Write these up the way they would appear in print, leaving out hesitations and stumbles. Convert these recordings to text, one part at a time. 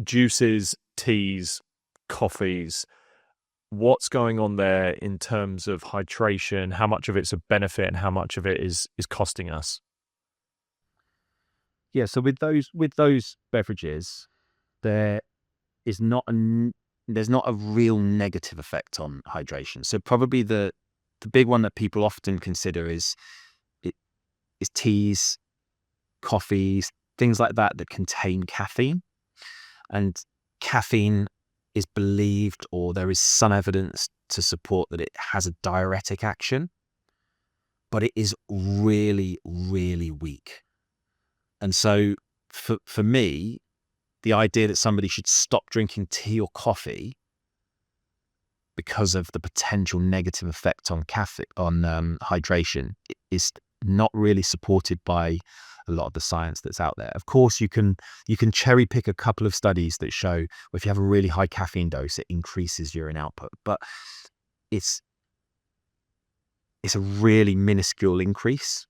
juices, teas, coffees. What's going on there in terms of hydration? How much of it's a benefit and how much of it is costing us? Yeah, so with those beverages, there is not there's not a real negative effect on hydration. So probably the big one that people often consider it is teas, coffees, things like that that contain caffeine. And caffeine is believed, or there is some evidence to support that it has a diuretic action, but it is really, really weak. And so for me, the idea that somebody should stop drinking tea or coffee because of the potential negative effect on hydration is not really supported by a lot of the science that's out there. Of course, you can cherry pick a couple of studies that show if you have a really high caffeine dose, it increases urine output, but it's it's a really minuscule increase.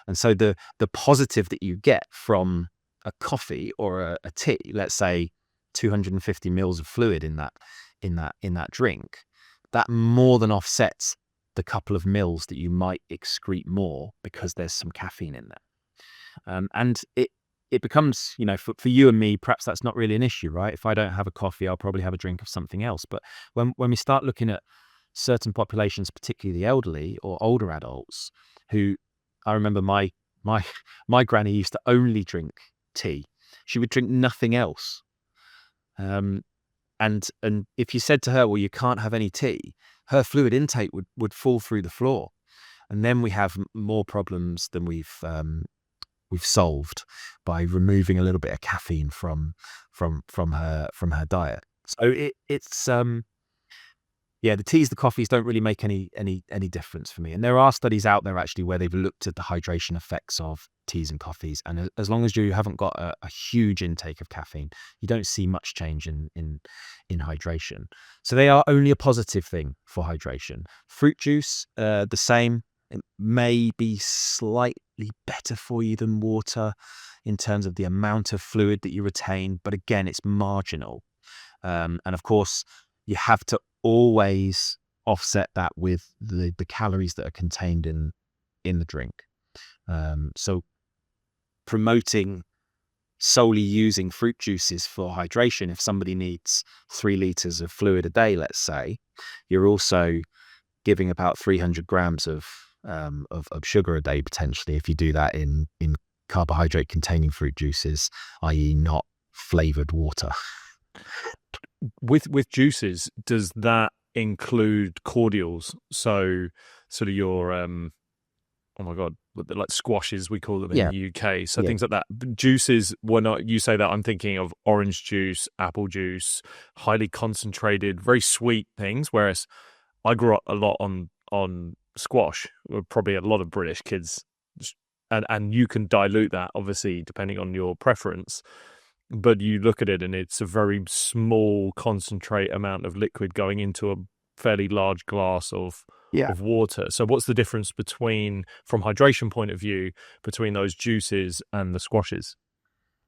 And so the positive that you get from a coffee or a tea, let's say 250 mils of fluid in that drink, that more than offsets the couple of mils that you might excrete more because there's some caffeine in there. And it becomes, for you and me, perhaps that's not really an issue, right? If I don't have a coffee, I'll probably have a drink of something else. But when we start looking at certain populations, particularly the elderly or older adults, who I remember my my granny used to only drink tea. She would drink nothing else. Um, and if you said to her, well, you can't have any tea, her fluid intake would fall through the floor. And then we have more problems than we've solved by removing a little bit of caffeine from her diet. So it's yeah, the teas, the coffees don't really make any difference for me. And there are studies out there actually where they've looked at the hydration effects of teas and coffees, and as long as you haven't got a huge intake of caffeine, you don't see much change in hydration. So they are only a positive thing for hydration. Fruit juice, the same. It may be slightly better for you than water in terms of the amount of fluid that you retain, but again, it's marginal. And of course, you have to always offset that with the calories that are contained in the drink. So promoting solely using fruit juices for hydration, if somebody needs 3 liters of fluid a day, let's say, you're also giving about 300 grams of sugar a day potentially if you do that in carbohydrate containing fruit juices, i.e., not flavored water. With juices, does that include cordials? So sort of your oh my god, like squashes we call them in Yeah, the UK. So yeah, things like that. Juices, when you say that, I'm thinking of orange juice, apple juice, highly concentrated, very sweet things. Whereas I grew up a lot on squash. Probably a lot of British kids, and you can dilute that obviously depending on your preference. But you look at it and it's a very small concentrate amount of liquid going into a fairly large glass yeah, of water. So what's the difference between, from hydration point of view, between those juices and the squashes?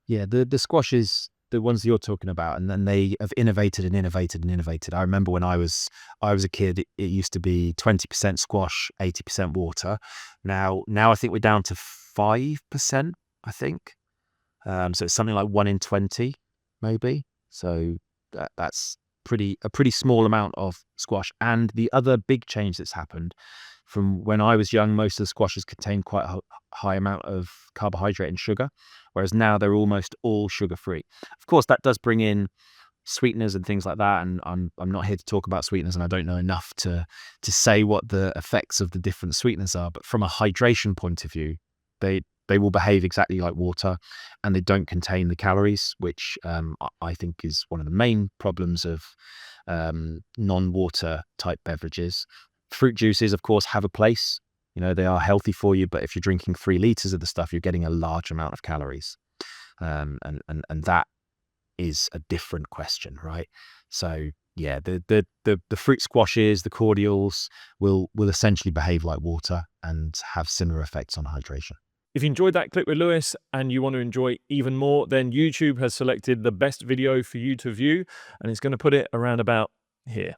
yeah. The squashes, the ones that you're talking about, and then they have innovated and innovated and innovated. I remember when I was a kid, it used to be 20% squash, 80% water. Now I think we're down to 5%. I think. So it's something like 1 in 20, maybe. So that's a pretty small amount of squash. And the other big change that's happened from when I was young, most of the squashes contained quite a high amount of carbohydrate and sugar, whereas now they're almost all sugar free. Of course, that does bring in sweeteners and things like that, and I'm not here to talk about sweeteners, and I don't know enough to say what the effects of the different sweeteners are. But from a hydration point of view, they will behave exactly like water, and they don't contain the calories, which I think is one of the main problems of non-water type beverages. Fruit juices, of course, have a place. They are healthy for you, but if you're drinking 3 liters of the stuff, you're getting a large amount of calories, and that is a different question, right? So yeah, the fruit squashes, the cordials will essentially behave like water and have similar effects on hydration. If you enjoyed that clip with Lewis and you want to enjoy even more, then YouTube has selected the best video for you to view, and it's going to put it around about here.